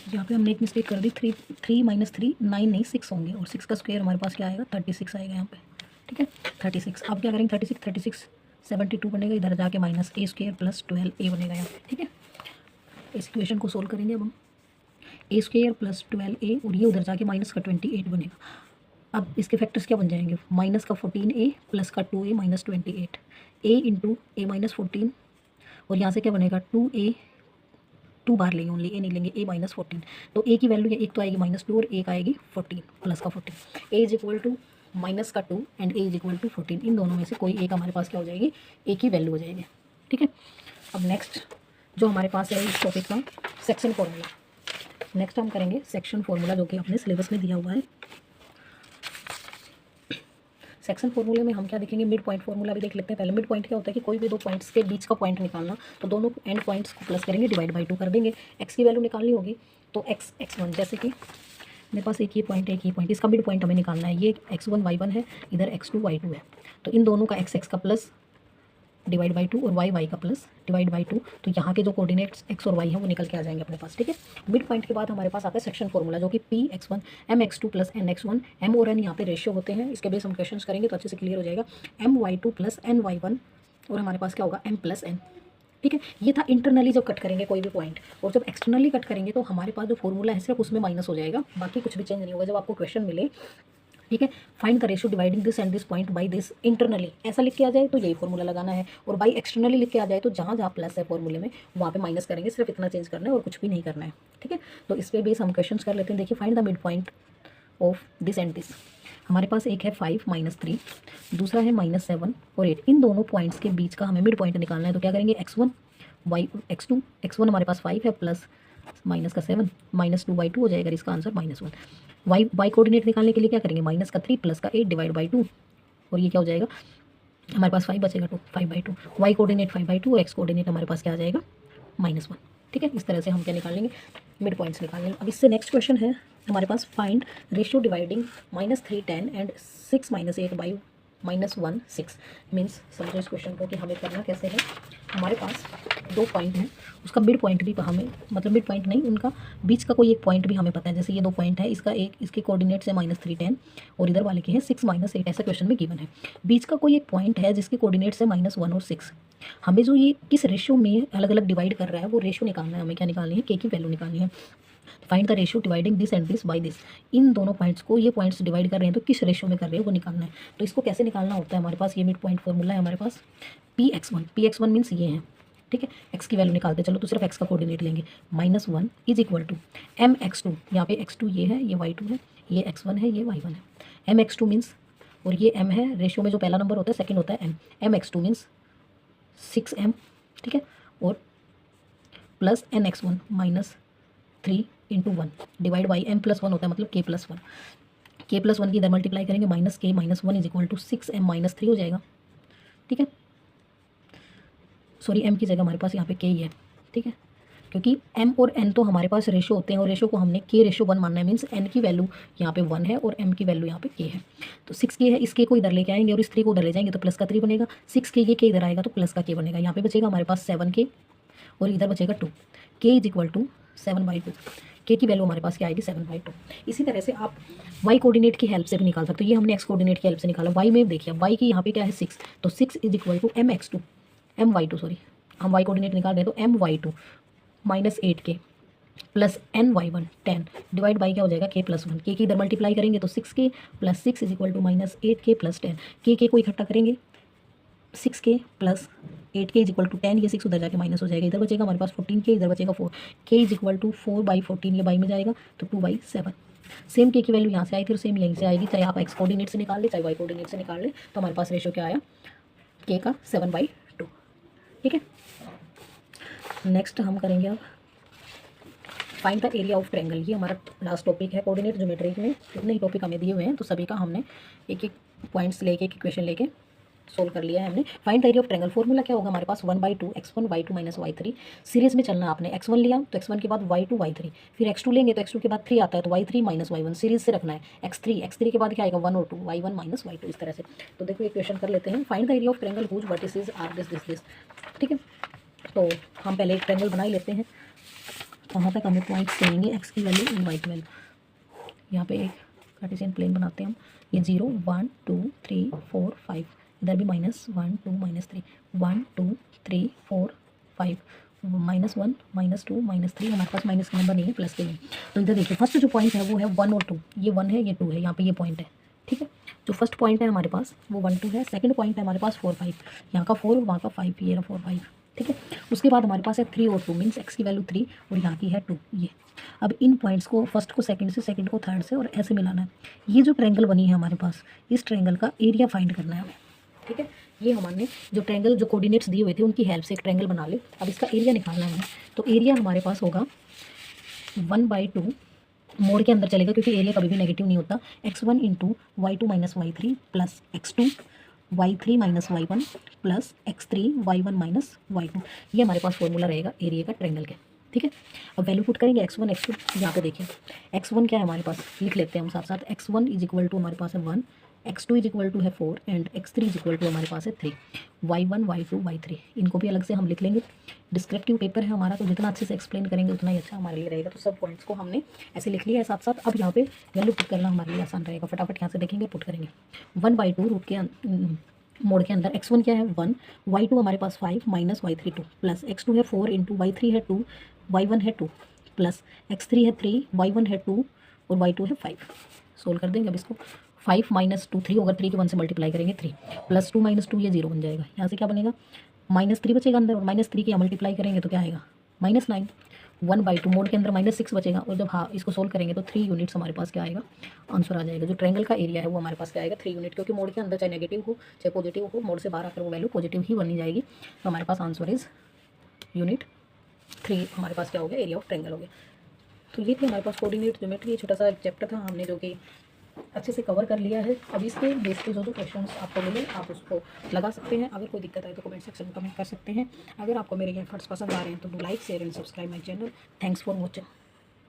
यहाँ पे हमने एक मिस्टेक कर दी, 3 माइनस 3 9 नहीं 6 होंगे, और 6 का स्क्वायर हमारे पास क्या आएगा 36 आएगा यहाँ पे, ठीक है 36। अब क्या करेंगे 36 72 बनेगा, इधर जाके माइनस ए स्क्वायर प्लस 12a बनेगा यहाँ पे, ठीक है। इस इक्वेशन को सोल्व करेंगे अब हम, ए स्क्वायर प्लस 12a और ये उधर जाके माइनस का 28 बनेगा। अब इसके फैक्टर्स क्या बन जाएंगे, माइनस का 14a प्लस का 2a minus 28, a into A minus 14, और यहाँ से क्या बनेगा 2a, 2 बार लेंगे ओनली, ए नहीं लेंगे, a माइनस 14। तो a की वैल्यू एक तो आएगी -2 और एक आएगी 14 प्लस का 14, a is equal to minus का 2 and a is equal to 14। इन दोनों में से कोई एक हमारे पास क्या हो जाएगी, a की वैल्यू हो जाएगी, ठीक है। अब नेक्स्ट जो हमारे पास है इस टॉपिक का सेक्शन फॉर्मूला, नेक्स्ट हम करेंगे सेक्शन फॉर्मूला जो कि अपने सिलेबस में दिया हुआ है। सेक्शन फॉर्मूले में हम क्या देखेंगे, मिड पॉइंट फॉर्मूला भी देख लेते हैं पहले। मिड पॉइंट क्या होता है कि कोई भी दो पॉइंट्स के बीच का पॉइंट निकालना, तो दोनों एंड पॉइंट्स को प्लस करेंगे, डिवाइड बाई 2 कर देंगे। एक्स की वैल्यू निकालनी होगी तो x1, जैसे कि मेरे पास एक ही पॉइंट, इसका मिड पॉइंट हमें निकालना है, ये x1 y1 है, इधर x2 y2 है, तो इन दोनों का x का प्लस डिवाइड बाई 2 और y का प्लस डिवाइड बाई 2, तो यहाँ के जो कोऑर्डिनेट्स x और y हैं वो निकल के आ जाएंगे अपने पास, ठीक है। मिड पॉइंट के बाद हमारे पास आता है सेक्शन फॉर्मूला जो कि Px1 mx2 plus nx1, m और n यहाँ पे रेशियो होते हैं, इसके बेस हम क्वेश्चंस करेंगे तो अच्छे से क्लियर हो जाएगा। my2 प्लस ny1 और हमारे पास क्या होगा m प्लस n, ठीक है। ये था इंटरनली जब कट करेंगे कोई भी पॉइंट, और जब एक्सटर्नली कट करेंगे तो हमारे पास जो फॉर्मूला है सिर्फ उसमें माइनस हो जाएगा, बाकी कुछ भी चेंज नहीं होगा जब आपको क्वेश्चन मिले, ठीक है। Find the ratio dividing this and this point by this internally, ऐसा लिख के आ जाए तो यही फॉर्मूला लगाना है, और बाई एक्सटर्नली लिख के आ जाए तो जहाँ जहाँ प्लस है फॉर्मूले में वहाँ पे माइनस करेंगे, सिर्फ इतना चेंज करना है और कुछ भी नहीं करना है, ठीक है। तो इस पे बेस हम क्वेश्चंस कर लेते हैं। देखिए find the mid point of this and this, हमारे पास एक है 5 माइनस 3, दूसरा है -7 और 8, इन दोनों पॉइंट्स के बीच का हमें मिड पॉइंट निकालना है। तो क्या करेंगे x1 x2, x1 हमारे पास 5 है प्लस माइनस का 7, -2/2 हो जाएगा, इसका आंसर -1। वाई कोऑर्डिनेट निकालने के लिए क्या करेंगे, माइनस का 3 प्लस का 8 डिवाइड बाई 2, और ये क्या हो जाएगा हमारे पास 5 बचेगा, 5/2। वाई कोऑर्डिनेट 5/2 और एक्स कोऑर्डिनेट हमारे पास क्या आ जाएगा -1, ठीक है। इस तरह से हम क्या निकाल लेंगे, मिड पॉइंट्स निकाल लेंगे। अब इससे नेक्स्ट क्वेश्चन है हमारे पास, find ratio dividing -3 10 and 6 - 8 by -1 6। Means समझो इस क्वेश्चन को कि हमें करना कैसे है। हमारे पास दो पॉइंट हैं, उसका मिड पॉइंट भी हमें, मतलब मिड पॉइंट नहीं, उनका बीच का कोई एक पॉइंट भी हमें पता है। जैसे ये दो पॉइंट है, इसका एक, इसके कोऑर्डिनेट्स है -3 10 और इधर वाले के हैं 6 - 8, ऐसा क्वेश्चन में गिवन है। बीच का कोई एक पॉइंट है जिसके कोऑर्डिनेट्स है -1 और 6। हमें जो ये किस रेशियो में अलग अलग डिवाइड कर रहा है वो रेशियो निकालना है, हमें क्या निकालनी है, के की वैल्यू निकालनी है। Find the ratio dividing this and this by this, इन दोनों पॉइंट्स को, ये पॉइंट्स डिवाइड कर रहे हैं तो किस रेशियो में कर रहे हैं वो निकालना है। तो इसको कैसे निकालना होता है, हमारे पास ये मिड पॉइंट फॉर्मूला है हमारे पास, Px1 मीन्स ये है, ठीक है। एक्स की वैल्यू निकालते चलो, तो सिर्फ एक्स का कोऑर्डिनेट लेंगे, -1 इज इक्वल टू mx2, यहाँ पे x2 ये है, ये y2 है, ये x1 है, ये y1 है। mx2 मीन्स, और ये m है, रेशियो में जो पहला नंबर होता है सेकंड होता है m, mx2 मीन्स 6m, ठीक है, और plus nx1 -3 into 1 divide by m+1 होता है, मतलब k+1, k+1 की इधर मल्टीप्लाई करेंगे, -k -1 is equal to 6m -3 हो जाएगा, ठीक है। सॉरी, m की जगह हमारे पास यहाँ पे k ही है, ठीक है, क्योंकि m और n तो हमारे पास रेशियो होते हैं, और रेशियो को हमने k रेशियो 1 मानना है। मीन्स n की वैल्यू यहाँ पे 1 है और m की वैल्यू यहाँ पे k है। तो 6k है, इस k को इधर लेके आएंगे और इस 3 को उधर ले जाएंगे तो प्लस का 3 बनेगा, 6k, ये k इधर आएगा तो प्लस का k बनेगा। यहाँ पे बचेगा हमारे पास 7k और इधर बचेगा 2, k is equal to 7/2, k की वैल्यू हमारे पास क्या आएगी 7/2। इसी तरह से आप y कोऑर्डिनेट की हेल्प से भी निकाल सकते हो, ये हमने x कोऑर्डिनेट की हेल्प से निकाला। y में देखिए, y की यहाँ पे क्या है 6, तो 6 is equal to my2 sorry, हम y कोऑर्डिनेट निकाल रहे हैं तो my2 -8k plus ny1 10 divide by क्या हो जाएगा k+1, k की इधर मल्टीप्लाई करेंगे तो 6k plus 6 is equal to -8k plus 10, k को इकट्ठा करेंगे 6k plus 8k is equal to 10, ये 6 उधर जाके माइनस हो जाएगा, इधर बचेगा हमारे पास 14k, इधर बचेगा 4, k इज इक्वल टू 4/14, ये बाई में जाएगा तो 2/7। सेम k की वैल्यू यहाँ से आई थी और सेम यहीं से आएगी, चाहे आप x कोऑर्डिनेट से निकाल ले चाहे y कोऑर्डिनेट से निकाल ले, तो हमारे पास रेशियो क्या आया k का 7/2, ठीक है। नेक्स्ट हम करेंगे अब find the area of triangle, ये हमारा लास्ट टॉपिक है। कोऑर्डिनेट ज्योमेट्री में जितने ही टॉपिक हमें दिए हुए हैं तो सभी का हमने एक एक पॉइंट्स लेके, एक इक्वेशन लेके सोल्व कर लिया है हमने। Find the area of triangle, formula क्या होगा हमारे पास 1/2 x1 y2 - y3। सीरीज में चलना, आपने x1 लिया तो x1 के बाद y2 y3, फिर x2 लेंगे तो x2 के बाद 3 आता है तो y3 - y1 सीरीज से रखना है, x3 के बाद क्या आएगा 1 और 2, y1 - y2, इस तरह से। तो देखो एक क्वेश्चन कर लेते हैं, find the area of triangle whose vertices are this, ठीक है। तो हम पहले एक ट्रायंगल बना ही लेते हैं, कहाँ तक हमें पॉइंट्स चाहिए एक्स की वैल्यू एंड वाई की वैल्यू। यहाँ पे एक कार्टेशियन प्लेन बनाते हैं हम, ये 0 1 2 3 4 5, इधर भी -1 2 -3 1 2 3 4 5, -1 -2 -3, हमारे पास माइनस का नंबर नहीं है, प्लस के लिए। तो इधर देखिए फर्स्ट जो पॉइंट है वो है 1 और 2, ये 1 है ये 2 है, यहाँ पे ये पॉइंट है, ठीक है। जो फर्स्ट पॉइंट है हमारे पास वो 1 2 है, सेकंड पॉइंट है हमारे पास 4 5, यहाँ का 4 वहाँ का 5, ये रहा 4 5, ठीक है। उसके बाद हमारे पास है 3 और 2 मीन्स एक्स की वैल्यू 3 और यहाँ की है 2, ये। अब इन पॉइंट्स को फर्स्ट को सेकंड से, सेकंड को थर्ड से, और ऐसे मिलाना है। ये जो ट्रायंगल बनी है हमारे पास, इस ट्रायंगल का एरिया फाइंड करना है हमें, ठीक है। ये हमने जो ट्रायंगल जो कोऑर्डिनेट्स दिए हुए थे उनकी हेल्प से एक ट्रायंगल बना ले। अब इसका एरिया निकालना है, तो एरिया हमारे पास होगा 1/2 मोड़ के अंदर चलेगा क्योंकि एरिया कभी भी नेगेटिव नहीं होता, x1 into y2 minus y3 plus x2 y3 minus y1 plus x3 y1 minus y2। ये हमारे पास फॉर्मूला रहेगा एरिया का ट्रायंगल के, ठीक है। अब वैल्यू पुट करेंगे x1 x2, यहाँ पे देखिए x1 क्या है हमारे पास, लिख लेते हैं हम साथ साथ। x1 इज इक्वल टू हमारे पास है 1, x2 इज इक्वल टू है 4 and x3 is equal to हमारे पास है 3, y1 y2 y3 इनको भी अलग से हम लिख लेंगे। डिस्क्रिप्टिव पेपर है हमारा, तो जितना अच्छे से एक्सप्लेन करेंगे उतना ही अच्छा हमारे लिए रहेगा। तो सब पॉइंट्स को हमने ऐसे लिख लिया है साथ साथ। अब यहाँ पे वैल्यू पुट करना हमारे लिए आसान रहेगा, फटाफट यहाँ से देखेंगे पुट करेंगे। 1/2 रूट के मोड़ के अंदर x1 क्या है 1, y2 हमारे पास 5 माइनस y3 2 प्लस x2 है 4 इंटू y3 है 2, y1 है 2 प्लस x3 है 3, y1 है 2 और y2 है 5। सोल्व कर देंगे अब इसको। 5 माइनस 2 3 होगा, 3 के 1 से मल्टीप्लाई करेंगे 3 प्लस 2 माइनस 2 ये 0 बन जाएगा। यहाँ से क्या बनेगा -3 बचेगा अंदर, और -3 के मल्टीप्लाई करेंगे तो क्या आएगा -9। 1/2 मोड के अंदर -6 बचेगा, और जब हाँ इसको सोल्व करेंगे तो 3 यूनिट्स हमारे पास क्या आएगा आंसर आ जाएगा। जो ट्रायंगल का एरिया है वो हमारे पास क्या आएगा 3 यूनिट, क्योंकि मोड के अंदर चाहे नेगेटिव हो चाहे पॉजिटिव हो, मोड से बाहर आकर वो वैल्यू पॉजिटिव ही बनी जाएगी। तो हमारे पास आंसर इज यूनिट 3 हमारे पास क्या हो गया एरिया ऑफ ट्रायंगल हो गया। तो ये थी हमारे पास कोऑर्डिनेट ज्योमेट्री, छोटा सा चैप्टर था हमने जो कि अच्छे से कवर कर लिया है। अब इसके बेस पे जो क्वेश्चंस आपको मिले आप उसको लगा सकते हैं। अगर कोई दिक्कत आए तो कमेंट सेक्शन में कमेंट कर सकते हैं। अगर आपको मेरे एफर्ट्स पसंद आ रहे हैं तो do like share and subscribe my channel. Thanks for watching.